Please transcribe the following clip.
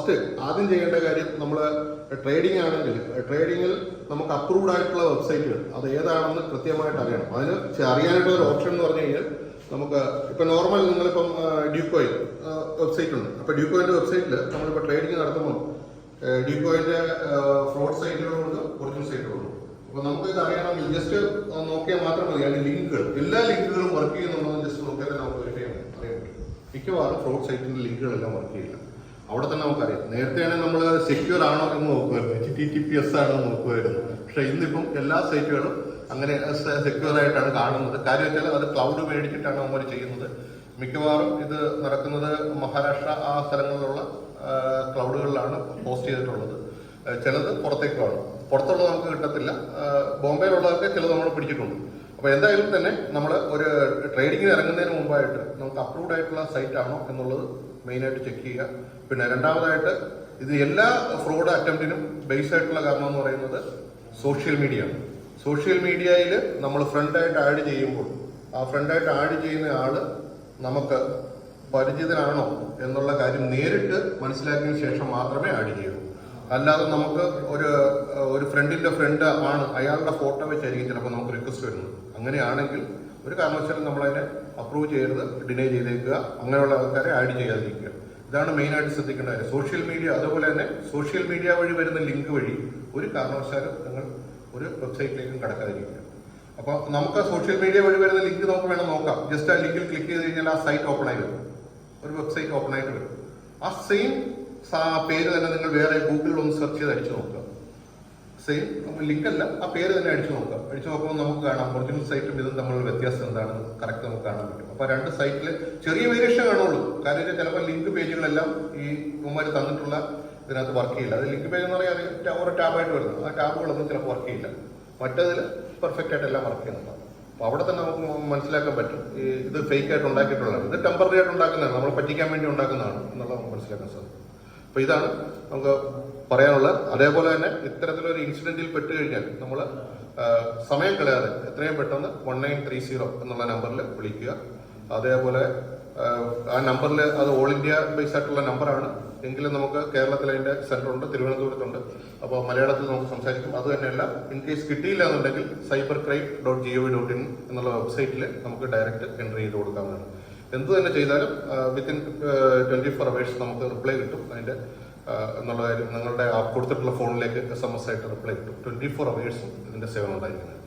First ആദ്യം ചെയ്യേണ്ട കാര്യം, നമ്മൾ ട്രേഡിംഗ് ആണെങ്കിൽ ട്രേഡിങ്ങിൽ നമുക്ക് അപ്രൂവ്ഡ് ആയിട്ടുള്ള വെബ്സൈറ്റുകൾ അത് ഏതാണെന്ന് കൃത്യമായിട്ട് അറിയണം. അതിന് അറിയാനായിട്ടുള്ള ഒരു ഓപ്ഷൻ എന്ന് പറഞ്ഞു കഴിഞ്ഞാൽ, നമുക്ക് ഇപ്പം നോർമൽ നിങ്ങളിപ്പം ഡ്യൂക്കോയിൻ വെബ്സൈറ്റ് ഉണ്ട്. അപ്പോൾ ഡ്യൂക്കോയിൻ്റെ വെബ്സൈറ്റിൽ നമ്മളിപ്പോൾ ട്രേഡിംഗ് നടത്തുമ്പോൾ ഡ്യൂക്കോയിൻ്റെ ഫ്രോഡ് സൈറ്റുകളുണ്ട്, ഒറിജിനൽ സൈറ്റുകളുണ്ട്. അപ്പോൾ നമുക്ക് ഇത് അറിയണമെങ്കിൽ ജസ്റ്റ് നോക്കിയാൽ മാത്രം മതി. അതിന് ലിങ്കുകൾ, എല്ലാ ലിങ്കുകളും വർക്ക് ചെയ്യുന്നുണ്ടോ ജസ്റ്റ് നോക്കിയാൽ നമുക്ക് വെരിഫൈ അറിയാൻ പറ്റും. മിക്കവാറും ഫ്രോഡ് സൈറ്റിൻ്റെ ലിങ്കുകളെല്ലാം വർക്ക് ചെയ്യില്ല. അവിടെ തന്നെ നമുക്കറിയാം. നേരത്തെയാണെങ്കിൽ നമ്മൾ സെക്യൂർ ആണോ എന്ന് നോക്കുമായിരുന്നു, HTTPS ആണോ എന്ന് നോക്കുമായിരുന്നു. പക്ഷെ ഇന്നിപ്പം എല്ലാ സൈറ്റുകളും അങ്ങനെ സെക്യൂർ ആയിട്ടാണ് കാണുന്നത്. കാര്യം വെച്ചാൽ അത് ക്ലൗഡ് മേടിച്ചിട്ടാണ് അവർ ചെയ്യുന്നത്. മിക്കവാറും ഇത് നടക്കുന്നത് മഹാരാഷ്ട്ര ആ സ്ഥലങ്ങളിലുള്ള ക്ലൗഡുകളിലാണ് പോസ്റ്റ് ചെയ്തിട്ടുള്ളത്. ചിലത് പുറത്തേക്കാണ്, പുറത്തുള്ളത് നമുക്ക് കിട്ടത്തില്ല. ബോംബെയിലുള്ളതൊക്കെ ചിലത് നമ്മൾ പിടിച്ചിട്ടുണ്ട്. അപ്പോൾ എന്തായാലും തന്നെ നമ്മൾ ഒരു ട്രേഡിങ്ങിന് ഇറങ്ങുന്നതിന് മുമ്പായിട്ട് നമുക്ക് അപ്രൂവ്ഡ് ആയിട്ടുള്ള സൈറ്റ് ആണോ എന്നുള്ളത് മെയിനായിട്ട് ചെക്ക് ചെയ്യുക. പിന്നെ രണ്ടാമതായിട്ട്, ഇത് എല്ലാ ഫ്രോഡ് അറ്റംപ്റ്റിനും ബേസ് ആയിട്ടുള്ള കാരണം എന്ന് പറയുന്നത് സോഷ്യൽ മീഡിയ ആണ്. സോഷ്യൽ മീഡിയയിൽ നമ്മൾ ഫ്രണ്ടായിട്ട് ആഡ് ചെയ്യുമ്പോൾ ആ ഫ്രണ്ടായിട്ട് ആഡ് ചെയ്യുന്ന ആള് നമുക്ക് പരിചിതനാണോ എന്നുള്ള കാര്യം നേരിട്ട് മനസ്സിലാക്കിയതിനു ശേഷം മാത്രമേ ആഡ് ചെയ്യൂ. അല്ലാതെ നമുക്ക് ഒരു ഫ്രണ്ടിന്റെ ഫ്രണ്ട് ആണ്, അയാളുടെ ഫോട്ടോ വെച്ചായിരിക്കും ചിലപ്പോൾ നമുക്ക് റിക്വസ്റ്റ് വരുന്നത്. അങ്ങനെയാണെങ്കിൽ ഒരു കാരണവശാലും നമ്മളതിനെ അപ്രൂവ് ചെയ്യരുത്, ഡിനൈ ചെയ്തേക്കുക. അങ്ങനെയുള്ള ആൾക്കാരെ ആഡ് ചെയ്യാതിരിക്കുക. ഇതാണ് മെയിനായിട്ട് ശ്രദ്ധിക്കേണ്ട കാര്യം. സോഷ്യൽ മീഡിയ, അതുപോലെ തന്നെ സോഷ്യൽ മീഡിയ വഴി വരുന്ന ലിങ്ക് വഴി ഒരു കാരണവശാലും നിങ്ങൾ ഒരു വെബ്സൈറ്റിലേക്കും കടക്കാതിരിക്കുക. അപ്പോൾ നമുക്ക് സോഷ്യൽ മീഡിയ വഴി വരുന്ന ലിങ്ക് നമുക്ക് വേണം നോക്കാം. ജസ്റ്റ് ആ ലിങ്കിൽ ക്ലിക്ക് ചെയ്ത് കഴിഞ്ഞാൽ ആ സൈറ്റ് ഓപ്പൺ ആയി വരും, ഒരു വെബ്സൈറ്റ് ഓപ്പൺ ആയിട്ട് വരും. ആ സെയിം പേര് തന്നെ നിങ്ങൾ വേറെ ഗൂഗിളിൽ ഒന്ന് സെർച്ച് ചെയ്ത് അടിച്ചു നോക്കുക. സെയിം ലിങ്ക് അല്ല, ആ പേര് തന്നെ അടിച്ചു നോക്കുക. അടിച്ചു നോക്കുമ്പോൾ നമുക്ക് കാണാം ഒറിജിനൽ സൈറ്റും ഇതും തമ്മിലുള്ള വ്യത്യാസം എന്താണെന്ന് കറക്റ്റ് നമുക്ക് കാണാൻ പറ്റും. അപ്പോൾ രണ്ട് സൈറ്റിൽ ചെറിയ വേരിയേഷൻ കാണുള്ളൂ. കാര്യം ചിലപ്പോൾ ലിങ്ക് പേജുകളെല്ലാം ഈ ഉമ്മാർ തന്നിട്ടുള്ള ഇതിനകത്ത് വർക്ക് ചെയ്യില്ല. അത് ലിങ്ക് പേജ് എന്ന് പറയാൻ ഒരു ടാബായിട്ട് വരുന്നത്, ആ ടാബുകളൊന്നും ചിലപ്പോൾ വർക്ക് ചെയ്യില്ല. മറ്റതിൽ പെർഫെക്റ്റ് ആയിട്ട് എല്ലാം വർക്ക് ചെയ്യുന്നുണ്ടാവും. അപ്പോൾ അവിടെ തന്നെ നമുക്ക് മനസ്സിലാക്കാൻ പറ്റും ഇത് ഫേക്ക് ആയിട്ട് ഉണ്ടാക്കിയിട്ടുള്ളതാണ്, ഇത് ടെമ്പററി ആയിട്ട് ഉണ്ടാക്കുന്നതാണ്, നമ്മളെ പറ്റിക്കാൻ വേണ്ടി ഉണ്ടാക്കുന്നതാണ് എന്നുള്ളത് നമുക്ക് മനസ്സിലാക്കാൻ സാധിക്കും. അപ്പോൾ ഇതാണ് നമുക്ക് പറയാനുള്ളത്. അതേപോലെ തന്നെ ഇത്തരത്തിലൊരു ഇൻസിഡന്റിൽ പെട്ട് കഴിഞ്ഞാൽ നമ്മൾ സമയം കളയാതെ എത്രയും പെട്ടെന്ന് 1930 എന്നുള്ള നമ്പറിൽ വിളിക്കുക. അതേപോലെ ആ നമ്പറിൽ അത് ഓൾ ഇന്ത്യ ബേസ് ആയിട്ടുള്ള നമ്പറാണ് എങ്കിലും നമുക്ക് കേരളത്തിൽ അതിൻ്റെ സെന്ററുണ്ട്, തിരുവനന്തപുരത്തുണ്ട്. അപ്പോൾ മലയാളത്തിൽ നമുക്ക് സംസാരിക്കും. അത് തന്നെയല്ല, ഇൻ കേസ് കിട്ടിയില്ല എന്നുണ്ടെങ്കിൽ cybercrime.gov.in എന്നുള്ള വെബ്സൈറ്റിൽ നമുക്ക് ഡയറക്റ്റ് എൻട്രി ചെയ്ത് കൊടുക്കാവുന്നതാണ്. എന്ത് തന്നെ ചെയ്താലും വിത്തിൻ 24 hours നമുക്ക് റിപ്ലൈ കിട്ടും. അതിൻ്റെ എന്നുള്ള കാര്യം നിങ്ങളുടെ കൊടുത്തിട്ടുള്ള ഫോണിലേക്ക് SMS ആയിട്ട് റിപ്ലൈ കിട്ടും. 24 hours ഇതിൻ്റെ സേവനം ഉണ്ടായിരിക്കുന്നത്.